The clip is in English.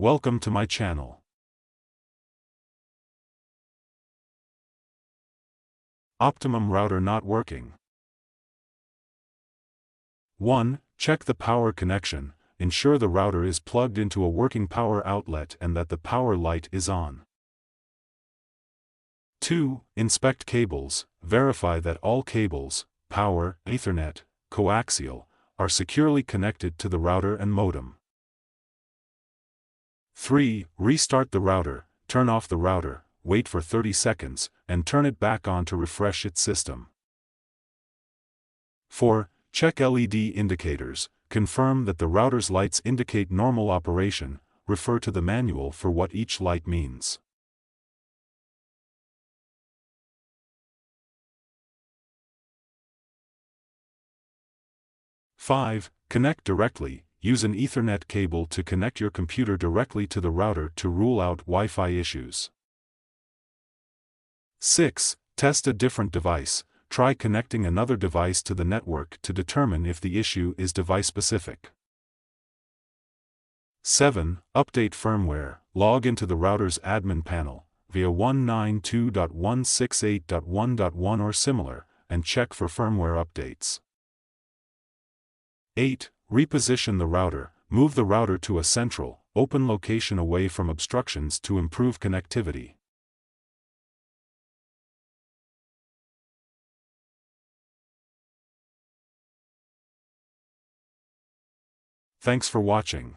Welcome to my channel. Optimum router not working. 1. Check the power connection. Ensure the router is plugged into a working power outlet and that the power light is on. 2. Inspect cables. Verify that all cables, power, Ethernet, coaxial, are securely connected to the router and modem. 3. Restart the router. Turn off the router, wait for 30 seconds, and turn it back on to refresh its system. 4. Check LED indicators. Confirm that the router's lights indicate normal operation. Refer to the manual for what each light means. Five. Connect directly. Use an Ethernet cable to connect your computer directly to the router to rule out Wi-Fi issues. 6. Test a different device. Try connecting another device to the network to determine if the issue is device-specific. 7. Update firmware. Log into the router's admin panel via 192.168.1.1 or similar, and check for firmware updates. 8. Reposition the router. Move the router to a central, open location away from obstructions to improve connectivity. Thanks for watching.